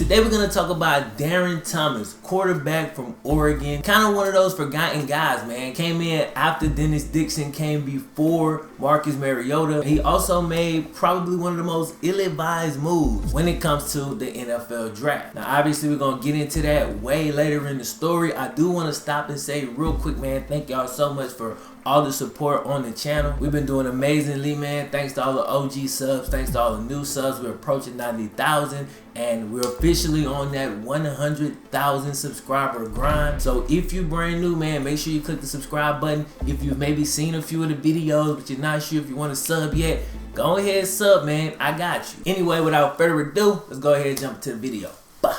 Today we're going to talk about Darron Thomas, quarterback from Oregon. Kind of one of those forgotten guys, man. Came in after Dennis Dixon, came before Marcus Mariota. He also made probably one of the most ill-advised moves when it comes to the NFL draft. Now, obviously, we're going to get into that way later in the story. I do want to stop and say real quick, man, thank y'all so much for all the support on the channel. We've been doing amazingly, man. Thanks to all the OG subs, thanks to all the new subs. We're approaching 90,000 and we're officially on that 100,000 subscriber grind. So if you're brand new, man, make sure you click the subscribe button. If you've maybe seen a few of the videos but you're not sure if you want to sub yet, go ahead, sub, man. I got you. Anyway, without further ado, let's go ahead and jump to the video. Bah.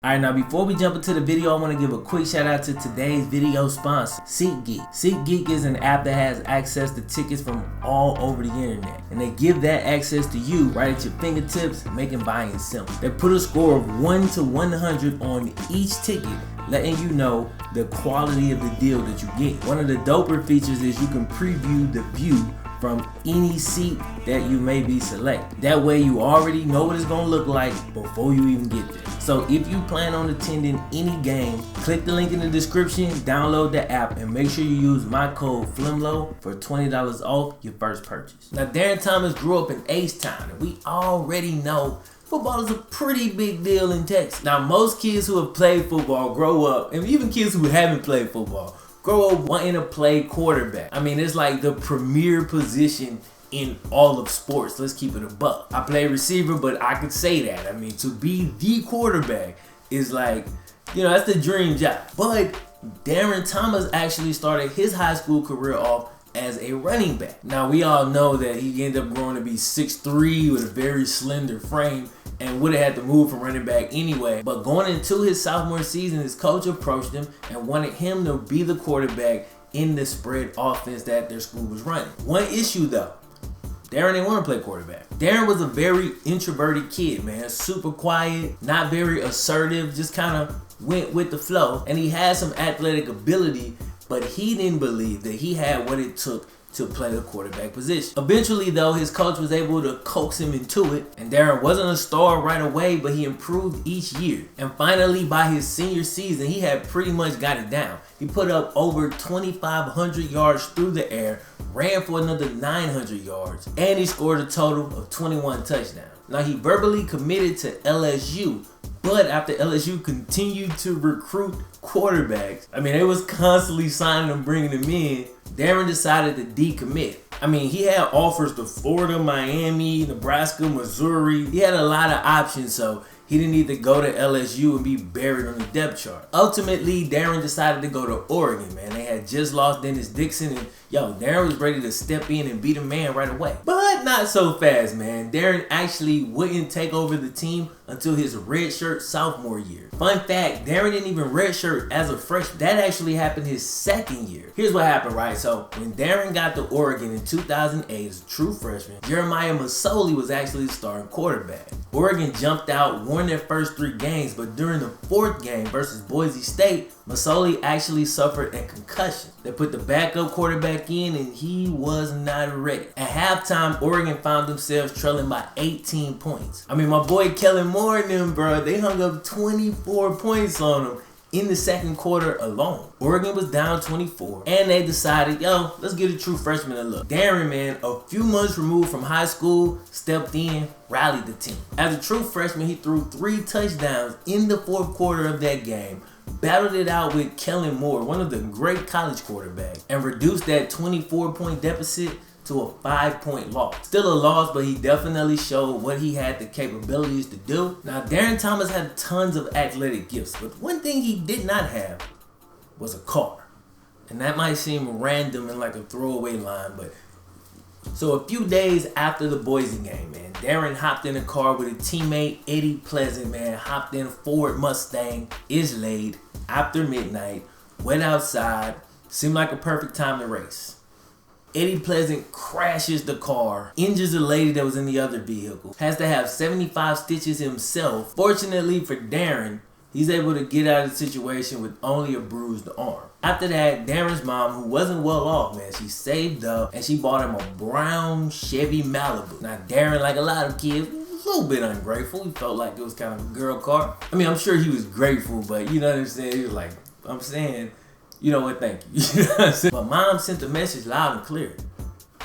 Alright, now before we jump into the video, I want to give a quick shout out to today's video sponsor, SeatGeek. SeatGeek is an app that has access to tickets from all over the internet, and they give that access to you right at your fingertips, making buying simple. They put a score of 1 to 100 on each ticket, letting you know the quality of the deal that you get. One of the doper features is you can preview the view from any seat that you may be selected. That way you already know what it's gonna look like before you even get there. So if you plan on attending any game, click the link in the description, download the app, and make sure you use my code FlemLo for $20 off your first purchase. Now, Darron Thomas grew up in H-Town, and we already know football is a pretty big deal in Texas. Now, most kids who have played football grow up, and even kids who haven't played football, grow up wanting to play quarterback. I mean, it's like the premier position in all of sports. Let's keep it a buck. I play receiver, but I could say that. I mean, to be the quarterback is like, you know, that's the dream job. But Darron Thomas actually started his high school career off as a running back. Now, we all know that he ended up growing to be 6'3" with a very slender frame and would have had to move from running back anyway. But going into his sophomore season, his coach approached him and wanted him to be the quarterback in the spread offense that their school was running. One issue though, Darron didn't want to play quarterback. Darron was a very introverted kid, man. Super quiet, not very assertive, just kind of went with the flow. And he had some athletic ability, but he didn't believe that he had what it took to play the quarterback position. Eventually though, his coach was able to coax him into it, and Darron wasn't a star right away, but he improved each year. And finally, by his senior season, he had pretty much got it down. He put up over 2,500 yards through the air, ran for another 900 yards, and he scored a total of 21 touchdowns. Now, he verbally committed to LSU, but after LSU continued to recruit quarterbacks, I mean, they was constantly signing them, bringing them in, Darron decided to decommit. I mean, he had offers to Florida, Miami, Nebraska, Missouri. He had a lot of options, so he didn't need to go to LSU and be buried on the depth chart. Ultimately, Darron decided to go to Oregon, man. They had just lost Dennis Dixon, and Darron was ready to step in and beat a man right away. But not so fast, man. Darron actually wouldn't take over the team until his redshirt sophomore year. Fun fact, Darron didn't even redshirt as a freshman. That actually happened his second year. Here's what happened, right? So when Darron got to Oregon in 2008 as a true freshman, Jeremiah Masoli was actually the starting quarterback. Oregon jumped out, won their first 3 games, but during the 4th game versus Boise State, Masoli actually suffered a concussion. They put the backup quarterback in and he was not ready. At halftime, Oregon found themselves trailing by 18 points. I mean, my boy Kellen Moore and them, bro, they hung up 24 points on them in the second quarter alone. Oregon was down 24, and they decided, let's give a true freshman a look. Darron, man, a few months removed from high school, stepped in, rallied the team. As a true freshman, he threw 3 touchdowns in the 4th quarter of that game, battled it out with Kellen Moore, one of the great college quarterbacks, and reduced that 24-point deficit to a 5-point loss. Still a loss, but he definitely showed what he had the capabilities to do. Now, Darron Thomas had tons of athletic gifts, but one thing he did not have was a car. And that might seem random and like a throwaway line, but so a few days after the Boise game, man, Darron hopped in a car with a teammate, Eddie Pleasant, man, hopped in a Ford Mustang, is laid, after midnight, went outside, seemed like a perfect time to race. Eddie Pleasant crashes the car, injures a lady that was in the other vehicle, has to have 75 stitches himself. Fortunately for Darron, he's able to get out of the situation with only a bruised arm. After that, Darron's mom, who wasn't well off, man, she saved up and she bought him a brown Chevy Malibu. Now, Darron, like a lot of kids, was a little bit ungrateful. He felt like it was kind of a girl car. I mean, I'm sure he was grateful, but you know what I'm saying? He was like, I'm saying, you know what, thank you. You know what I'm saying? But mom sent the message loud and clear.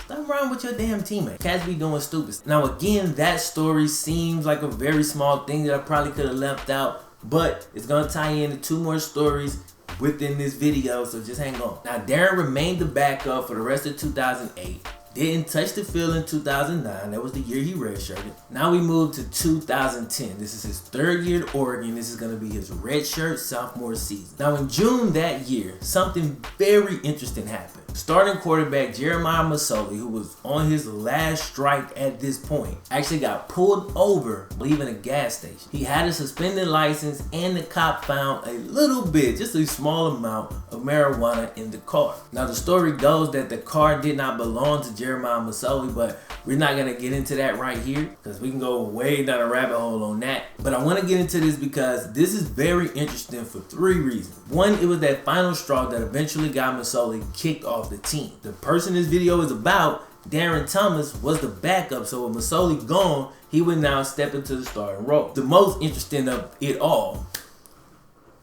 Stop around with your damn teammate. Cats be doing stupid. Now again, that story seems like a very small thing that I probably could have left out, but it's gonna tie into 2 more stories within this video, so just hang on. Now Darron remained the backup for the rest of 2008. Didn't touch the field in 2009. That was the year he redshirted. Now we move to 2010. This is his 3rd year at Oregon. This is going to be his redshirt sophomore season. Now in June that year, something very interesting happened. Starting quarterback Jeremiah Masoli, who was on his last strike at this point, actually got pulled over leaving a gas station. He had a suspended license and the cop found a little bit, just a small amount of marijuana in the car. Now the story goes that the car did not belong to Jeremiah Masoli, but we're not going to get into that right here because we can go way down a rabbit hole on that. But I want to get into this because this is very interesting for 3 reasons. One, it was that final straw that eventually got Masoli kicked off the team. The person this video is about, Darron Thomas, was the backup, so with Masoli gone, he would now step into the starting role. The most interesting of it all,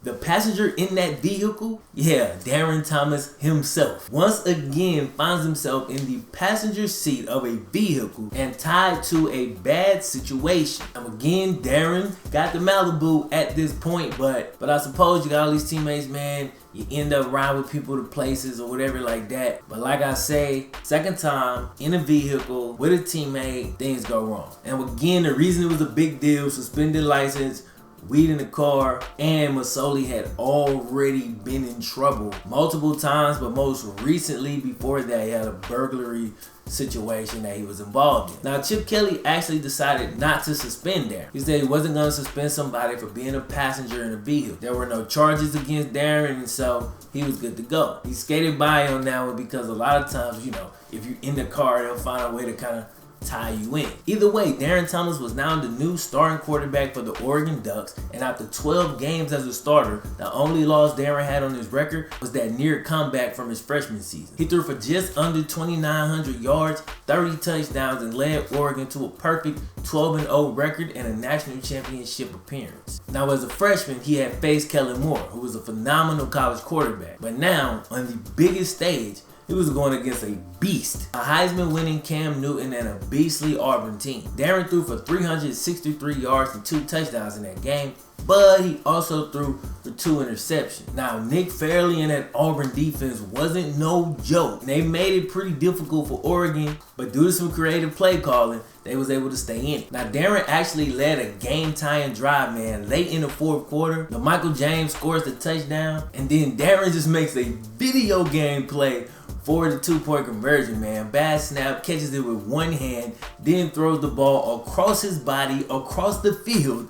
the passenger in that vehicle, yeah, Darron Thomas himself, once again finds himself in the passenger seat of a vehicle and tied to a bad situation. Now again, Darron got the Malibu at this point, but I suppose you got all these teammates, man. You end up riding with people to places or whatever like that. But like I say, second time in a vehicle with a teammate, things go wrong. And again, the reason it was a big deal, suspended license, weed in the car, and Masoli had already been in trouble multiple times, but most recently before that, he had a burglary situation that he was involved in. Now, Chip Kelly actually decided not to suspend Darron. He said he wasn't going to suspend somebody for being a passenger in a vehicle. There were no charges against Darron, and so he was good to go. He skated by on that one because a lot of times, you know, if you're in the car, they'll find a way to kind of tie you in. Either way, Darron Thomas was now the new starting quarterback for the Oregon Ducks, and after 12 games as a starter, the only loss Darron had on his record was that near comeback from his freshman season. He threw for just under 2,900 yards, 30 touchdowns, and led Oregon to a perfect 12-0 record and a national championship appearance. Now as a freshman, he had faced Kellen Moore, who was a phenomenal college quarterback, but now on the biggest stage, he was going against a beast, a Heisman-winning Cam Newton and a beastly Auburn team. Darron threw for 363 yards and 2 touchdowns in that game, but he also threw for 2 interceptions. Now, Nick Fairley and that Auburn defense wasn't no joke. They made it pretty difficult for Oregon, but due to some creative play calling, they was able to stay in it. Now, Darron actually led a game-tying drive, man, late in the 4th quarter. The Michael James scores the touchdown, and then Darron just makes a video game play for the 2-point conversion, man. Bad snap, catches it with one hand, then throws the ball across his body, across the field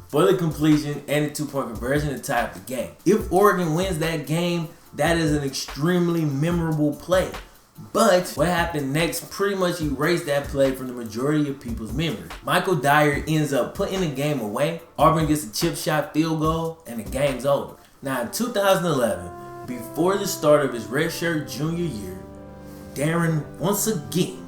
for the completion and the 2-point conversion to tie up the game. If Oregon wins that game, that is an extremely memorable play. But what happened next pretty much erased that play from the majority of people's memory. Michael Dyer ends up putting the game away. Auburn gets a chip shot field goal, and the game's over. Now in 2011, before the start of his redshirt junior year, Darron once again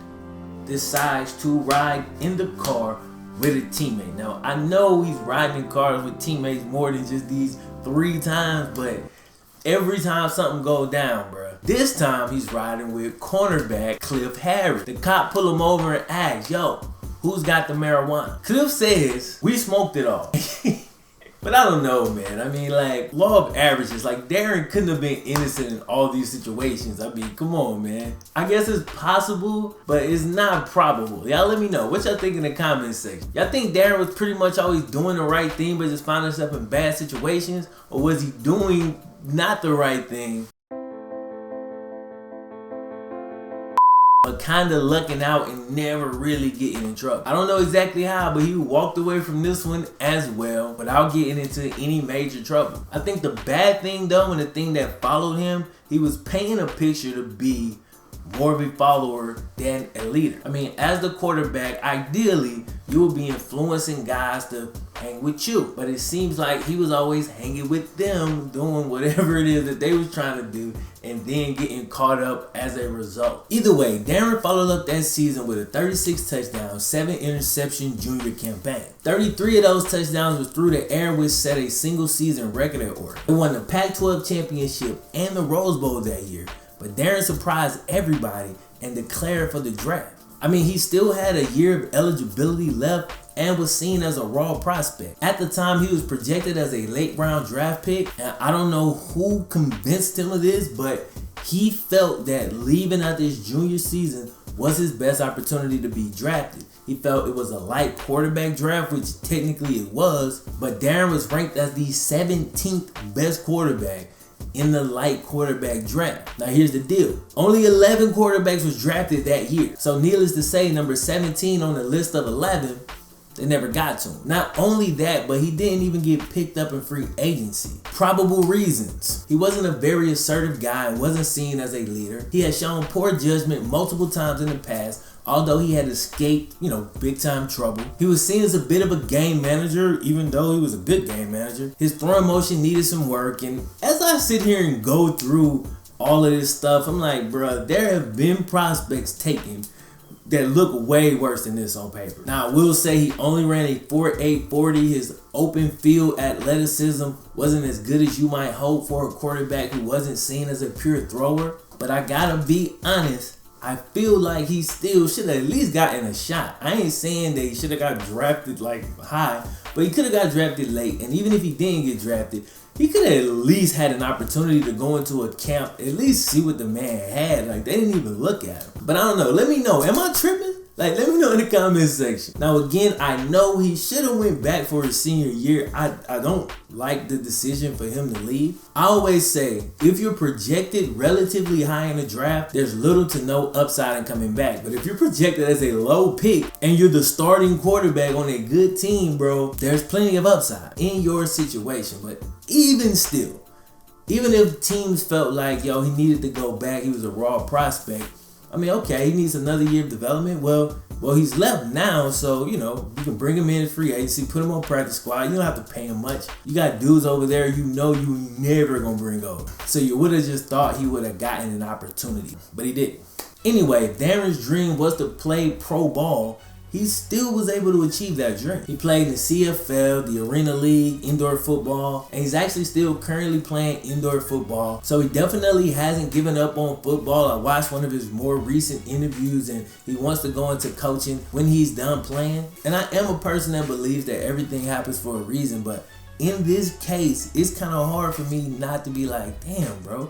decides to ride in the car with a teammate. Now, I know he's riding in cars with teammates more than just these 3 times, but every time something goes down, bruh. This time, he's riding with cornerback Cliff Harris. The cop pull him over and asks, yo, who's got the marijuana? Cliff says, we smoked it all. But I don't know, man. I mean, like, law of averages. Like, Darron couldn't have been innocent in all these situations. I mean, come on, man. I guess it's possible, but it's not probable. Y'all let me know. What y'all think in the comments section? Y'all think Darron was pretty much always doing the right thing, but just found himself in bad situations? Or was he doing not the right thing, but kind of lucking out and never really getting in trouble? I don't know exactly how, but he walked away from this one as well without getting into any major trouble. I think the bad thing though, and the thing that followed him, he was painting a picture to be more of a follower than a leader. I mean, as the quarterback, ideally, you will be influencing guys to hang with you. But it seems like he was always hanging with them, doing whatever it is that they was trying to do, and then getting caught up as a result. Either way, Darron followed up that season with a 36 touchdown, 7 interception junior campaign. 33 of those touchdowns was through the air, which set a single season record at Oregon. They won the Pac-12 championship and the Rose Bowl that year, but Darron surprised everybody and declared for the draft. I mean, he still had a year of eligibility left and was seen as a raw prospect. At the time, he was projected as a late round draft pick, and I don't know who convinced him of this, but he felt that leaving after his junior season was his best opportunity to be drafted. He felt it was a light quarterback draft, which technically it was, but Darron was ranked as the 17th best quarterback in the light quarterback draft. Now here's the deal. Only 11 quarterbacks was drafted that year. So needless to say, number 17 on the list of 11, they never got to him. Not only that, but he didn't even get picked up in free agency. Probable reasons. He wasn't a very assertive guy and wasn't seen as a leader. He had shown poor judgment multiple times in the past, although he had escaped, big time trouble. He was seen as a bit of a game manager, even though he was a good game manager. His throwing motion needed some work, and as I sit here and go through all of this stuff, I'm like, bruh, there have been prospects taken that look way worse than this on paper. Now, I will say he only ran a 4.8 40. His open field athleticism wasn't as good as you might hope for a quarterback who wasn't seen as a pure thrower. But I gotta be honest, I feel like he still should have at least gotten a shot. I ain't saying that he should have got drafted like high, but he could have got drafted late. And even if he didn't get drafted, he could have at least had an opportunity to go into a camp, at least see what the man had. Like, they didn't even look at him. But I don't know. Let me know. Am I tripping? Like, let me know in the comment section. Now, again, I know he should have went back for his senior year. I don't like the decision for him to leave. I always say, if you're projected relatively high in the draft, there's little to no upside in coming back. But if you're projected as a low pick and you're the starting quarterback on a good team, bro, there's plenty of upside in your situation. But even still, even if teams felt like, yo, he needed to go back, he was a raw prospect, I mean, okay, he needs another year of development. Well, he's left now, so, you can bring him in as free agency, put him on practice squad. You don't have to pay him much. You got dudes over there you never gonna bring over. So you would have just thought he would have gotten an opportunity, but he didn't. Anyway, Darron's dream was to play pro ball. He still was able to achieve that dream. He played in the CFL, the Arena League, indoor football, and he's actually still currently playing indoor football. So he definitely hasn't given up on football. I watched one of his more recent interviews, and he wants to go into coaching when he's done playing. And I am a person that believes that everything happens for a reason, but in this case, it's kind of hard for me not to be like, damn, bro.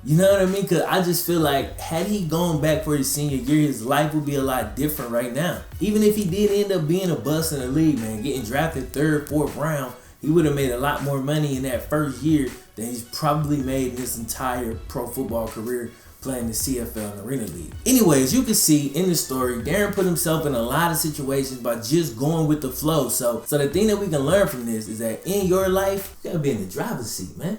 You know what I mean? Because I just feel like had he gone back for his senior year, his life would be a lot different right now. Even if he did end up being a bust in the league, man, getting drafted 3rd, 4th round, he would have made a lot more money in that first year than he's probably made in his entire pro football career playing the CFL and Arena League. Anyway, as you can see in the story, Darron put himself in a lot of situations by just going with the flow. So the thing that we can learn from this is that in your life, you gotta be in the driver's seat, man.